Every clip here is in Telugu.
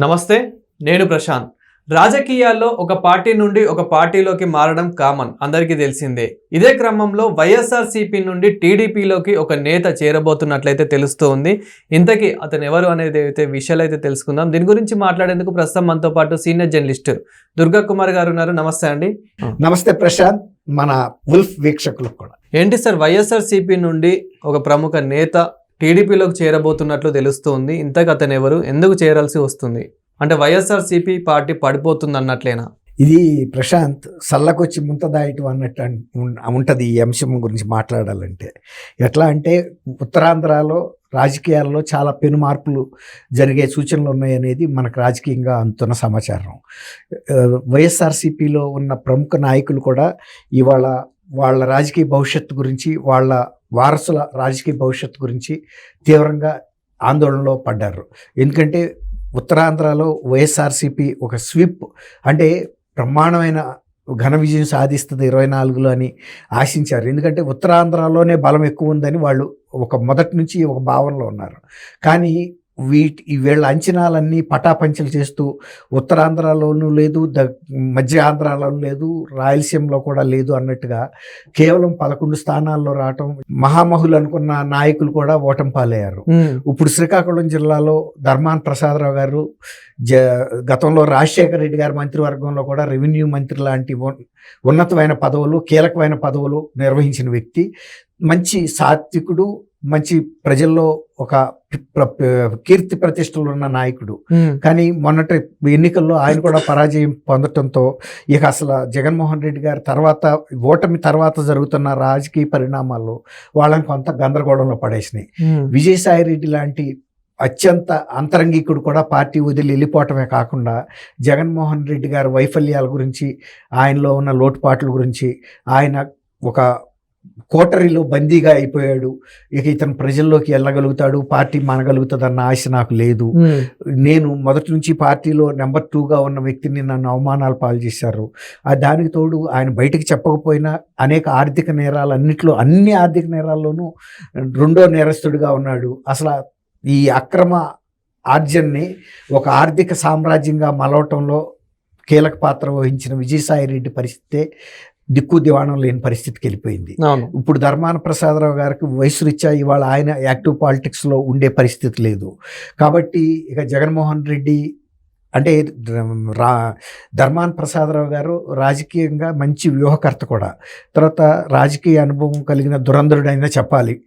నమస్తే, నేను ప్రశాంత్. రాజకీయాల్లో ఒక పార్టీ నుండి ఒక పార్టీలోకి మారడం కామన్, అందరికీ తెలిసిందే. ఇదే క్రమంలో వైఎస్ఆర్సీపీ నుండి టీడీపీలోకి ఒక నేత చేరబోతున్నట్లయితే తెలుస్తూ ఉంది. ఇంతకీ అతను ఎవరు అనేది అయితే విషయాలు అయితే తెలుసుకుందాం. దీని గురించి మాట్లాడేందుకు ప్రస్తుతం మనతో పాటు సీనియర్ జర్నలిస్ట్ దుర్గా కుమార్ గారు ఉన్నారు. నమస్తే అండి. నమస్తే ప్రశాంత్, మన వుల్ఫ్ వీక్షకులకు కూడా. ఏంటి సార్, వైఎస్ఆర్సీపీ నుండి ఒక ప్రముఖ నేత టీడీపీలోకి చేరబోతున్నట్లు తెలుస్తుంది. ఇంతకు అతను ఎవరు, ఎందుకు చేరాల్సి వస్తుంది? అంటే వైఎస్ఆర్సీపీ పార్టీ పడిపోతుంది అన్నట్లేనా? ఇది ప్రశాంత్ సల్లకొచ్చి ముంతదాయటం అన్నట్టు ఉంటుంది. ఈ అంశం గురించి మాట్లాడాలంటే ఎట్లా అంటే, ఉత్తరాంధ్రలో రాజకీయాల్లో చాలా పెను మార్పులు జరిగే సూచనలు ఉన్నాయనేది మనకు రాజకీయంగా అందుతున్న సమాచారం. వైఎస్ఆర్సీపీలో ఉన్న ప్రముఖ నాయకులు కూడా ఇవాళ వాళ్ళ రాజకీయ భవిష్యత్తు గురించి, వాళ్ళ వారసుల రాజకీయ భవిష్యత్తు గురించి తీవ్రంగా ఆందోళనలో పడ్డారు. ఎందుకంటే ఉత్తరాంధ్రలో వైఎస్ఆర్సీపీ ఒక స్వీప్ అంటే బ్రహ్మాండమైన ఘన విజయం సాధిస్తుంది 24లో అని ఆశించారు. ఎందుకంటే ఉత్తరాంధ్రలోనే బలం ఎక్కువ ఉందని వాళ్ళు మొదటి నుంచి ఒక భావనలో ఉన్నారు. కానీ వీళ్ళ అంచనాలన్నీ పటాపంచలు చేస్తూ ఉత్తరాంధ్రలోనూ లేదు, మధ్య ఆంధ్రాలో లేదు, రాయలసీమలో కూడా లేదు అన్నట్టుగా కేవలం 11 స్థానాల్లో రావటం, మహామహులు అనుకున్న నాయకులు కూడా ఓటమి పాలయ్యారు. ఇప్పుడు శ్రీకాకుళం జిల్లాలో ధర్మాన ప్రసాదరావు గారు గతంలో రాజశేఖర రెడ్డి గారి మంత్రివర్గంలో కూడా రెవెన్యూ మంత్రి లాంటి ఉన్నతమైన పదవులు, కీలకమైన పదవులు నిర్వహించిన వ్యక్తి, మంచి సాత్వికుడు, మంచి ప్రజల్లో ఒక కీర్తి ప్రతిష్టలు ఉన్న నాయకుడు. కానీ మొన్నటి ఎన్నికల్లో ఆయన కూడా పరాజయం పొందటంతో ఇక అసలు జగన్మోహన్ రెడ్డి గారి తర్వాత, ఓటమి తర్వాత జరుగుతున్న రాజకీయ పరిణామాల్లో వాళ్ళని కొంత గందరగోళంలో పడేసినాయి. విజయసాయి రెడ్డి లాంటి అత్యంత అంతరంగికుడు కూడా పార్టీ వదిలి వెళ్ళిపోవటమే కాకుండా జగన్మోహన్ రెడ్డి గారి వైఫల్యాల గురించి, ఆయనలో ఉన్న లోటుపాట్ల గురించి, ఆయన ఒక కోటరీలో బందీగా అయిపోయాడు, ఇక ఇతను ప్రజల్లోకి వెళ్ళగలుగుతాడు, పార్టీ మనగలుగుతుంది అన్న ఆశ నాకు లేదు, నేను మొదటి నుంచి పార్టీలో నెంబర్ 2గా ఉన్న వ్యక్తిని నన్ను అవమానాలు పాలు చేశారు, దానికి తోడు ఆయన బయటికి చెప్పకపోయినా అనేక ఆర్థిక నేరాలన్నింటిలో, అన్ని ఆర్థిక నేరాల్లోనూ రెండో నేరస్తుడిగా ఉన్నాడు. అసలు ఈ అక్రమ ఆర్జన్ని ఒక ఆర్థిక సామ్రాజ్యంగా మలవటంలో కీలక పాత్ర వహించిన విజయసాయి రెడ్డి పరిస్థితే దిక్కు దివాణం లేని పరిస్థితికి వెళ్ళిపోయింది. ఇప్పుడు ధర్మాన ప్రసాదరావు గారికి వయసు రీత్యా ఇవాళ ఆయన యాక్టివ్ పాలిటిక్స్లో ఉండే పరిస్థితి లేదు. కాబట్టి ఇక జగన్మోహన్ రెడ్డి అంటే ధర్మాన ప్రసాదరావు గారు రాజకీయంగా మంచి వ్యూహకర్త కూడా, తర్వాత రాజకీయ అనుభవం కలిగిన దురంధరుడైనా చెప్పాలి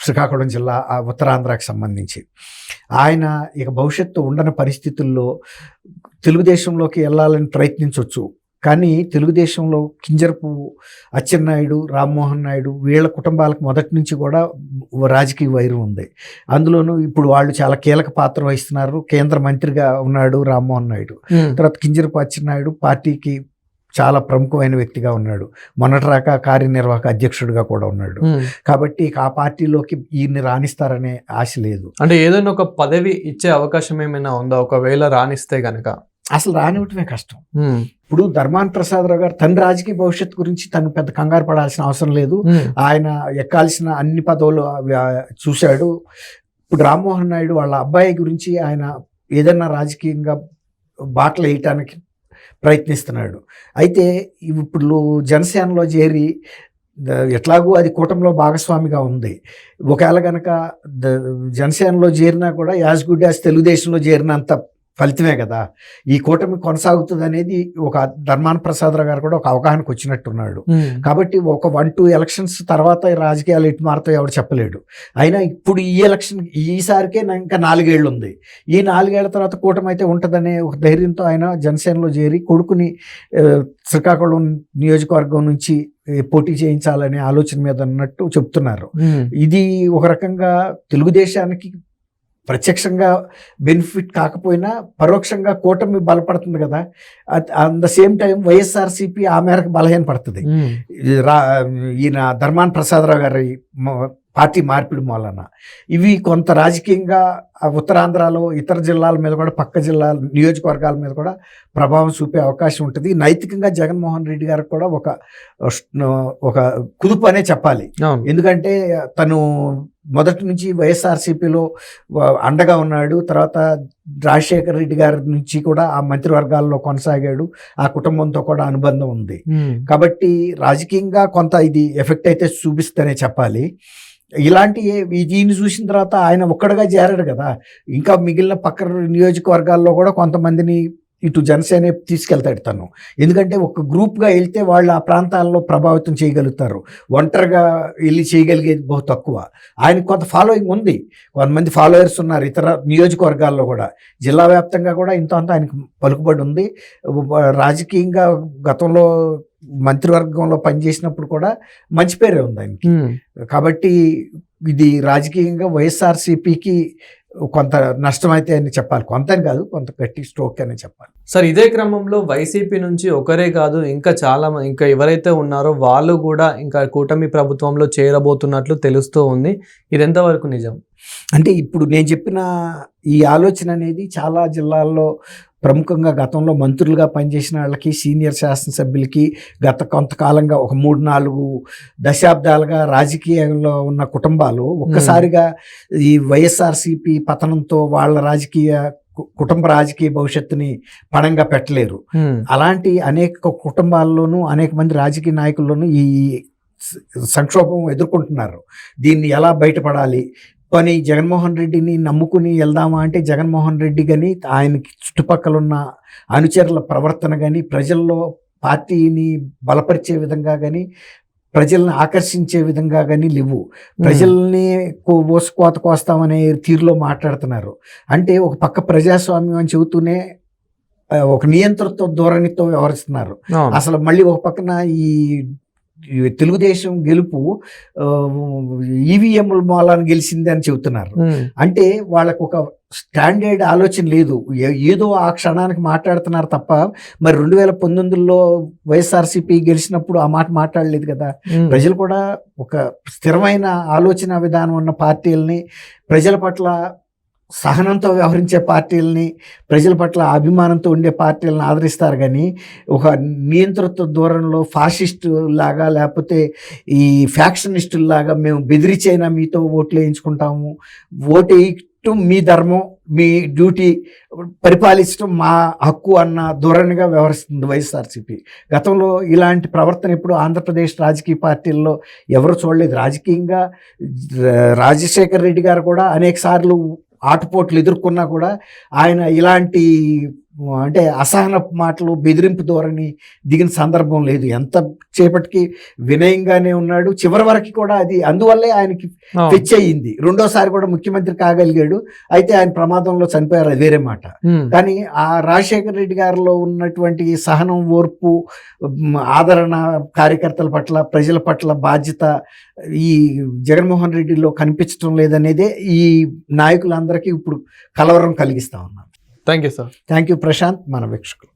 శ్రీకాకుళం జిల్లా ఉత్తరాంధ్రకి సంబంధించి. ఆయన ఇక భవిష్యత్తు ఉండని పరిస్థితుల్లో తెలుగుదేశంలోకి వెళ్ళాలని ప్రయత్నించవచ్చు. కానీ తెలుగుదేశంలో కింజరపు అచ్చెన్నాయుడు, రామ్మోహన్ నాయుడు వీళ్ళ కుటుంబాలకు మొదటి నుంచి కూడా రాజకీయ వైరం ఉంది. అందులోనూ ఇప్పుడు వాళ్ళు చాలా కీలక పాత్ర వహిస్తున్నారు. కేంద్ర మంత్రిగా ఉన్నాడు రామ్మోహన్ నాయుడు. తర్వాత కింజరపు అచ్చెన్నాయుడు పార్టీకి చాలా ప్రముఖమైన వ్యక్తిగా ఉన్నాడు. మొన్నటిరాక కార్యనిర్వాహక అధ్యక్షుడిగా కూడా ఉన్నాడు. కాబట్టి ఆ పార్టీలోకి ఈయన్ని రాణిస్తారనే ఆశ లేదు. అంటే ఏదైనా ఒక పదవి ఇచ్చే అవకాశం ఏమైనా ఉందా ఒకవేళ రాణిస్తే గనక? అసలు రానివ్వటమే కష్టం. ఇప్పుడు ధర్మాన ప్రసాదరావు గారు తన రాజకీయ భవిష్యత్తు గురించి తను పెద్ద కంగారు పడాల్సిన అవసరం లేదు. ఆయన ఎక్కాల్సిన అన్ని పదవులు చూశాడు. ఇప్పుడు రామ్మోహన్ నాయుడు వాళ్ళ అబ్బాయి గురించి ఆయన ఏదన్నా రాజకీయంగా బాటలు వేయటానికి ప్రయత్నిస్తున్నాడు. అయితే ఇప్పుడు జనసేనలో చేరి ఎట్లాగూ అది కూటమిలో భాగస్వామిగా ఉంది. ఒకవేళ కనుక జనసేనలో చేరినా కూడా యాజ్ గుడ్ యాజ్ తెలుగుదేశంలో చేరినంత ఫలితమే కదా. ఈ కూటమి కొనసాగుతుంది అనేది ఒక ధర్మాన ప్రసాదరావు గారు కూడా ఒక అవగాహనకు వచ్చినట్టున్నాడు. కాబట్టి ఒక 1-2 ఎలక్షన్స్ తర్వాత రాజకీయాలు ఎటు మారుతాయో ఎవరు చెప్పలేడు. అయినా ఇప్పుడు ఈ ఎలక్షన్ ఈసారికే ఇంకా 4 ఏళ్ళు ఉంది. ఈ 4 ఏళ్ల తర్వాత కూటమి అయితే ఉంటుందనే ఒక ధైర్యంతో ఆయన జనసేనలో చేరి కొడుకుని శ్రీకాకుళం నియోజకవర్గం నుంచి పోటీ చేయించాలనే ఆలోచన మీద ఉన్నట్టు చెప్తున్నారు. ఇది ఒక రకంగా తెలుగుదేశానికి ప్రత్యక్షంగా బెనిఫిట్ కాకపోయినా పరోక్షంగా కూటమి బలపడుతుంది కదా. At the same time YSRCP ఆ మేరకు బలహీన పడుతుంది. ఈయన ధర్మాన ప్రసాదరావు గారి పార్టీ మార్పిడి మూలన ఇవి కొంత రాజకీయంగా ఉత్తరాంధ్రలో ఇతర జిల్లాల మీద కూడా పక్క జిల్లాల నియోజకవర్గాల మీద కూడా ప్రభావం చూపే అవకాశం ఉంటుంది. నైతికంగా జగన్మోహన్ రెడ్డి గారికి కూడా ఒక కుదుపు అనే చెప్పాలి. ఎందుకంటే తను మొదటి నుంచి వైఎస్ఆర్సీపీలో అండగా ఉన్నాడు. తర్వాత రాజశేఖర రెడ్డి గారి నుంచి కూడా ఆ మంత్రివర్గాల్లో కొనసాగాడు. ఆ కుటుంబంతో కూడా అనుబంధం ఉంది. కాబట్టి రాజకీయంగా కొంత ఇది ఎఫెక్ట్ అయితే చూపిస్తేనే చెప్పాలి. ఇలాంటి దీన్ని చూసిన తర్వాత ఆయన ఒక్కడగా చేరాడు కదా, ఇంకా మిగిలిన పక్క నియోజకవర్గాల్లో కూడా కొంతమందిని ఇటు జనసేన తీసుకెళ్తాడు తను. ఎందుకంటే ఒక గ్రూప్గా వెళ్తే వాళ్ళు ఆ ప్రాంతాల్లో ప్రభావితం చేయగలుగుతారు. ఒంటరిగా వెళ్ళి చేయగలిగేది బహు తక్కువ. ఆయనకు కొంత ఫాలోయింగ్ ఉంది, కొంతమంది ఫాలోయర్స్ ఉన్నారు ఇతర నియోజకవర్గాల్లో కూడా. జిల్లా వ్యాప్తంగా కూడా ఇంత ఆయనకు పలుకుబడి ఉంది. రాజకీయంగా గతంలో మంత్రివర్గంలో పనిచేసినప్పుడు కూడా మంచి పేరే ఉంది ఆయనకి. కాబట్టి ఇది రాజకీయంగా వైఎస్ఆర్సీపీకి కొంత నష్టమైతే అని చెప్పాలి. కొంత అని కాదు, కొంత గట్టి స్ట్రోక్ అని చెప్పాలి. సార్, ఇదే క్రమంలో వైసీపీ నుంచి ఒకరే కాదు, ఇంకా చాలా ఇంకా ఎవరైతే ఉన్నారో వాళ్ళు కూడా ఇంకా కూటమి ప్రభుత్వంలో చేరబోతున్నట్లు తెలుస్తూ ఉంది. ఇది ఎంతవరకు నిజం? అంటే ఇప్పుడు నేను చెప్పిన ఈ ఆలోచన అనేది చాలా జిల్లాల్లో ప్రముఖంగా గతంలో మంత్రులుగా పనిచేసిన వాళ్ళకి, సీనియర్ శాసనసభ్యులకి, గత కొంతకాలంగా ఒక 3-4 దశాబ్దాలుగా రాజకీయంలో ఉన్న కుటుంబాలు ఒక్కసారిగా ఈ వైఎస్ఆర్సీపీ పతనంతో వాళ్ళ కుటుంబ రాజకీయ భవిష్యత్తుని పణంగా పెట్టలేరు. అలాంటి అనేక కుటుంబాల్లోనూ అనేక మంది రాజకీయ నాయకుల్లోనూ ఈ సంక్షోభం ఎదుర్కొంటున్నారు. దీన్ని ఎలా బయటపడాలి, పని జగన్మోహన్ రెడ్డిని నమ్ముకుని వెళ్దామా అంటే జగన్మోహన్ రెడ్డి కానీ ఆయనకి చుట్టుపక్కల ఉన్న అనుచరుల ప్రవర్తన కానీ ప్రజల్లో పార్టీని బలపరిచే విధంగా కానీ ప్రజల్ని ఆకర్షించే విధంగా కానీ లేవు. ప్రజల్ని కోత కోస్తామనే తీరులో మాట్లాడుతున్నారు. అంటే ఒక పక్క ప్రజాస్వామ్యం అని చెబుతూనే ఒక నియంత్రణతో ధోరణితో వ్యవహరిస్తున్నారు. అసలు మళ్ళీ ఒక పక్కన ఈ తెలుగుదేశం గెలుపు ఈవీఎంల మూలాన్ని గెలిచింది అని చెబుతున్నారు. అంటే వాళ్ళకు ఒక స్టాండర్డ్ ఆలోచన లేదు. ఏదో ఆ క్షణానికి మాట్లాడుతున్నారు తప్ప మరి 2019లో వైఎస్ఆర్సీపీ గెలిచినప్పుడు ఆ మాట మాట్లాడలేదు కదా. ప్రజలు కూడా ఒక స్థిరమైన ఆలోచన విధానం ఉన్న పార్టీలని, ప్రజల పట్ల సహనంతో వ్యవహరించే పార్టీలని, ప్రజల పట్ల అభిమానంతో ఉండే పార్టీలను ఆదరిస్తారు. కానీ ఒక నియంతృత్వ ధోరణిలో ఫాసిస్టు లాగా లేకపోతే ఈ ఫ్యాక్షనిస్టుల్లాగా మేము బెదిరించైనా మీతో ఓట్లు వేయించుకుంటాము, ఓటు వేయటం మీ ధర్మం, మీ డ్యూటీ, పరిపాలించడం మా హక్కు అన్న ధోరణిగా వ్యవహరిస్తుంది వైఎస్ఆర్సీపీ. గతంలో ఇలాంటి ప్రవర్తన ఇప్పుడు ఆంధ్రప్రదేశ్ రాజకీయ పార్టీల్లో ఎవరు చూడలేదు. రాజకీయంగా రాజశేఖర రెడ్డి గారు కూడా అనేక సార్లు ఆటుపోట్లు ఎదుర్కొన్నా కూడా ఆయన ఇలాంటి అంటే అసహన మాటలు, బెదిరింపు ధోరణి దిగిన సందర్భం లేదు. ఎంత చేపటికి వినయంగానే ఉన్నాడు. చివరి వరకు కూడా అది అందువల్లే ఆయనకి ఫిచ్ అయ్యింది. రెండోసారి కూడా ముఖ్యమంత్రి కాగలిగాడు. అయితే ఆయన ప్రమాదంలో చనిపోయారు, అది వేరే మాట. కానీ ఆ రాజశేఖర రెడ్డి గారిలో ఉన్నటువంటి సహనం, ఓర్పు, ఆదరణ, కార్యకర్తల పట్ల, ప్రజల పట్ల బాధ్యత ఈ జగన్మోహన్ రెడ్డిలో కనిపించడం లేదనేదే ఈ నాయకులందరికీ ఇప్పుడు కలవరం కలిగిస్తా ఉన్నాం. Thank you sir. Thank you Prashant, మన వీక్షకులు.